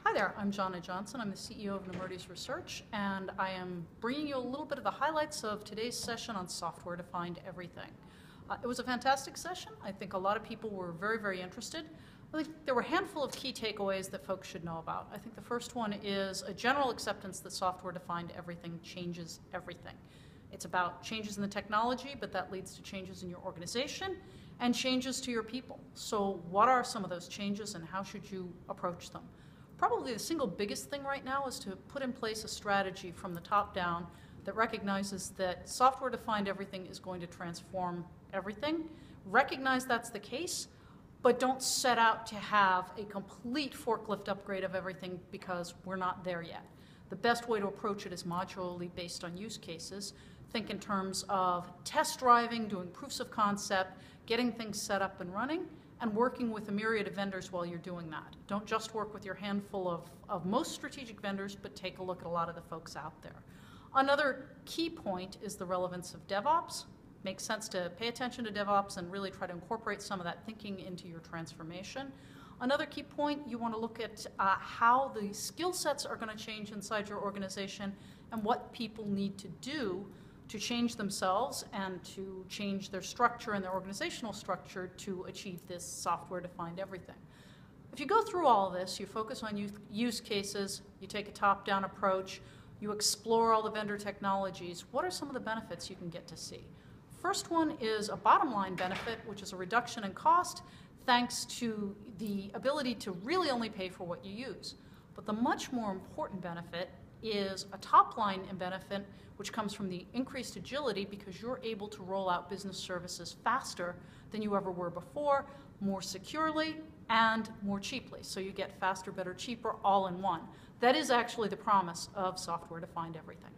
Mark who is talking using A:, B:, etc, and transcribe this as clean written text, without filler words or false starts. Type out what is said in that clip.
A: Hi there, I'm Johna Johnson. I'm the CEO of Nemertes Research, and I am bringing you a little bit of the highlights of today's session on software-defined everything. It was a fantastic session. I think a lot of people were very, very interested. I think there were a handful of key takeaways that folks should know about. I think the first one is a general acceptance that software-defined everything changes everything. It's about changes in the technology, but that leads to changes in your organization and changes to your people. So what are some of those changes and how should you approach them? Probably the single biggest thing right now is to put in place a strategy from the top down that recognizes that software-defined everything is going to transform everything. Recognize that's the case, but don't set out to have a complete forklift upgrade of everything because we're not there yet. The best way to approach it is modularly based on use cases. Think in terms of test driving, doing proofs of concept, getting things set up and running, and working with a myriad of vendors while you're doing that. Don't just work with your handful of most strategic vendors, but take a look at a lot of the folks out there. Another key point is the relevance of DevOps. Makes sense to pay attention to DevOps and really try to incorporate some of that thinking into your transformation. Another key point, you want to look at how the skill sets are going to change inside your organization and what people need to do to change themselves and to change their structure and their organizational structure to achieve this software-defined everything. If you go through all of this, you focus on use cases, you take a top-down approach, you explore all the vendor technologies, what are some of the benefits you can get to see? First one is a bottom-line benefit, which is a reduction in cost thanks to the ability to really only pay for what you use. But the much more important benefit is a top-line benefit which comes from the increased agility because you're able to roll out business services faster than you ever were before, more securely, and more cheaply. So you get faster, better, cheaper, all in one. That is actually the promise of software-defined everything.